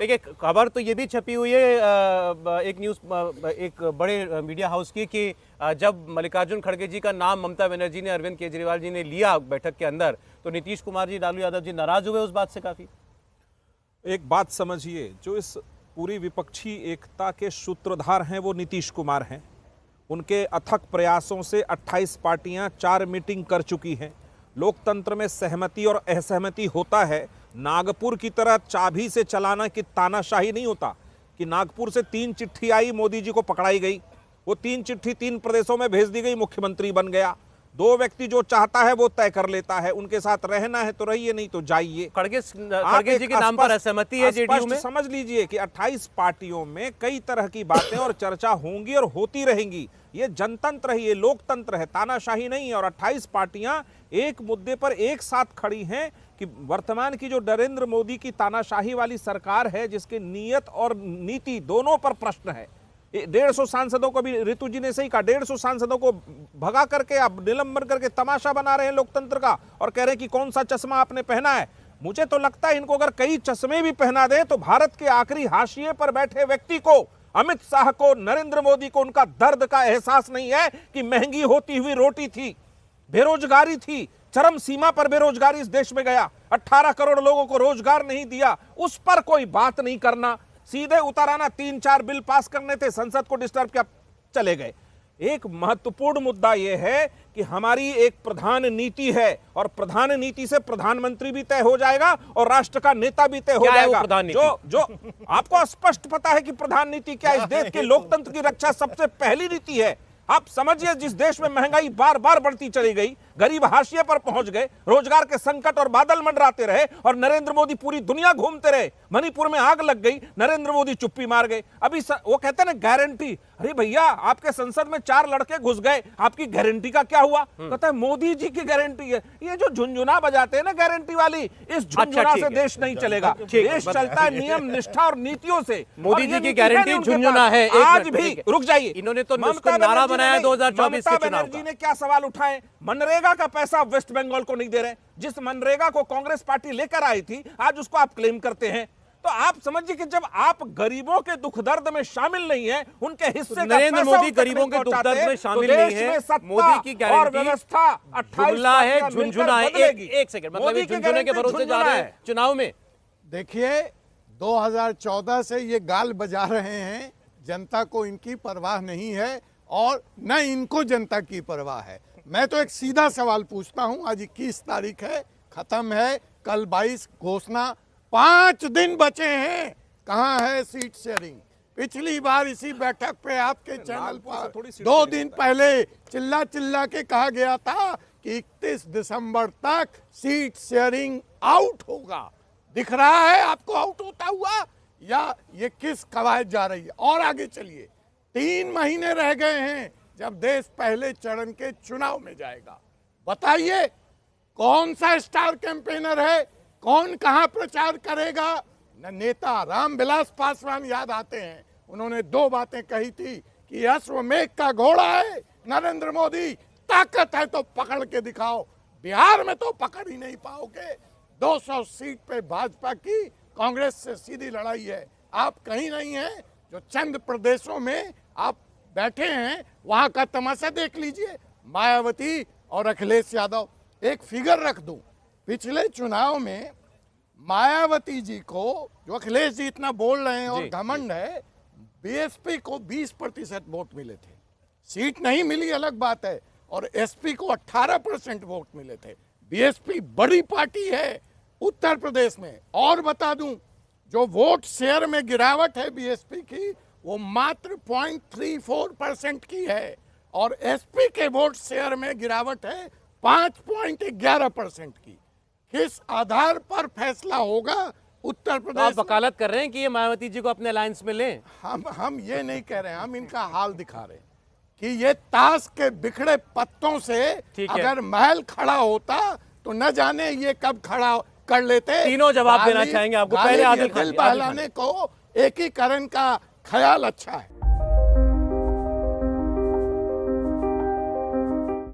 देखिए, खबर तो ये भी छपी हुई है एक न्यूज़ एक बड़े मीडिया हाउस की कि जब मल्लिकार्जुन खड़गे जी का नाम ममता बनर्जी ने, अरविंद केजरीवाल जी ने लिया बैठक के अंदर, तो नीतीश कुमार जी, लालू यादव जी नाराज हुए उस बात से काफी। एक बात समझिए, जो इस पूरी विपक्षी एकता के सूत्रधार हैं वो नीतीश कुमार हैं। उनके अथक प्रयासों से 28 पार्टियां 4 मीटिंग कर चुकी हैं। लोकतंत्र में सहमति और असहमति होता है। नागपुर की तरह चाबी से चलाना की तानाशाही नहीं होता कि नागपुर से 3 चिट्ठी आई, मोदी जी को पकड़ाई गई, वो 3 चिट्ठी 3 प्रदेशों में भेज दी गई, मुख्यमंत्री बन गया। 2 व्यक्ति जो चाहता है वो तय कर लेता है, उनके साथ रहना है तो रहिए, नहीं तो जाइए। खड़गे जी के नाम पर असहमति है जेडीयू में। समझ लीजिए कि 28 पार्टियों में कई तरह की बातें और चर्चा होंगी और होती रहेंगी। ये जनतंत्र है, ये लोकतंत्र है, तानाशाही नहीं है। और 28 पार्टियां एक मुद्दे पर एक साथ खड़ी हैं कि वर्तमान की जो नरेंद्र मोदी की तानाशाही वाली सरकार है, जिसके नीयत और नीति दोनों पर प्रश्न है। 150 सांसदों को भी, ऋतु जी ने सही कहा, 150 सांसदों को भगा करके अब निलंबन करके तमाशा बना रहे हैं लोकतंत्र का और कह रहे हैं कि कौन सा चश्मा आपने पहना है। मुझे तो लगता है इनको अगर कई चश्मे भी पहना दे तो भारत के आखिरी हाशिए पर बैठे व्यक्ति को, अमित शाह को, नरेंद्र मोदी को उनका दर्द का एहसास नहीं है कि महंगी होती हुई रोटी थी, बेरोजगारी थी, चरम सीमा पर बेरोजगारी इस देश में गया, 18 करोड़ लोगों को रोजगार नहीं दिया, उस पर कोई बात नहीं करना, सीधे उतर आना। 3-4 बिल पास करने थे, संसद को डिस्टर्ब किया, चले गए। एक महत्वपूर्ण मुद्दा यह है कि हमारी एक प्रधान नीति है और प्रधान नीति से प्रधानमंत्री भी तय हो जाएगा और राष्ट्र का नेता भी तय हो जाएगा। जो आपको स्पष्ट पता है कि प्रधान नीति क्या है। इस देश के लोकतंत्र की रक्षा सबसे पहली नीति है। आप समझिए, जिस देश में महंगाई बार बार बढ़ती चली गई, गरीब हाशिए पर पहुंच गए, रोजगार के संकट और बादल मंडराते रहे और नरेंद्र मोदी पूरी दुनिया घूमते रहे, मणिपुर में आग लग गई, नरेंद्र मोदी चुप्पी मार गए। अभी वो कहते हैं ना गारंटी, अरे भैया आपके संसद में 4 लड़के घुस गए, आपकी गारंटी का क्या हुआ? कहता है मोदी जी की गारंटी है। ये जो झुंझुना बजाते हैं ना गारंटी वाली, इस झुंझुना से देश नहीं चलेगा। देश चलता है नियम, निष्ठा और नीतियों से। मोदी जी की गारंटी झुंझुना है। आज भी रुक जाइए, इन्होंने तो नारा बनाया 2024 के चुनाव बनर्जी ने क्या सवाल उठाए? मनरेगा का पैसा वेस्ट बंगाल को नहीं दे रहे। जिस मनरेगा को कांग्रेस पार्टी लेकर आई थी, आज उसको आप क्लेम करते हैं। तो आप समझिए कि जब आप गरीबों के दुख दर्द में शामिल नहीं है, उनके हिस्से का नरेंद्र मोदी गरीबों के दुख दर्द में शामिल नहीं है, मोदी की गारंटी और व्यवस्था 28 है, झुंझुना है। एक सेकंड, मतलब ये झुंझुने के भरोसे जा रहे हैं चुनाव में। देखिए, 2014 से ये गाल बजा रहे हैं, जनता को इनकी परवाह नहीं है और न इनको जनता की परवाह है। मैं तो एक सीधा सवाल पूछता हूं, आज 21 तारीख है, खत्म है, कल 22 घोषणा, 5 दिन बचे हैं, कहां है सीट शेयरिंग? पिछली बार इसी बैठक पे आपके चैनल पर 2 दिन पहले चिल्ला चिल्ला के कहा गया था कि 31 दिसंबर तक सीट शेयरिंग आउट होगा। दिख रहा है आपको आउट होता हुआ, या ये किस कवायद जा रही है? और आगे चलिए, 3 महीने रह गए हैं जब देश पहले चरण के चुनाव में जाएगा। बताइए कौन सा स्टार कैंपेनर है, कौन कहां प्रचार करेगा? न नेता रामविलास पासवान याद आते हैं, उन्होंने 2 बातें कही थी कि अश्वमेघ का घोड़ा है नरेंद्र मोदी, ताकत है तो पकड़ के दिखाओ। बिहार में तो पकड़ ही नहीं पाओगे। 200 सीट पे भाजपा की कांग्रेस से सीधी लड़ाई है। आप कहीं नहीं हैं। जो चंद प्रदेशों में आप बैठे हैं वहां का तमाशा देख लीजिए। मायावती और अखिलेश यादव, एक फिगर रख दूं, पिछले चुनाव में मायावती जी को, जो अखिलेश जी इतना बोल रहे हैं और घमंड है, बीएसपी को 20% वोट मिले थे। सीट नहीं मिली अलग बात है, और एसपी को 18% वोट मिले थे। बीएसपी बड़ी पार्टी है उत्तर प्रदेश में। और बता दूं, जो वोट शेयर में गिरावट है बीएसपी की, वो मात्र 0.34% की है, और एसपी के वोट शेयर में गिरावट है 5.11% की। किस आधार पर फैसला होगा उत्तर प्रदेश? आप वकालत कर रहे हैं कि ये मायावती जी को अपने अलायंस में लें? हम ये नहीं कह रहे हैं, हम इनका हाल दिखा रहे हैं कि ये ताश के बिखड़े पत्तों से अगर महल खड़ा होता तो न जाने ये कब खड़ा कर लेते। तीनों जवाब देना चाहेंगे आपको। पहले आदिल बहलाने को एकीकरण का ख्याल अच्छा है।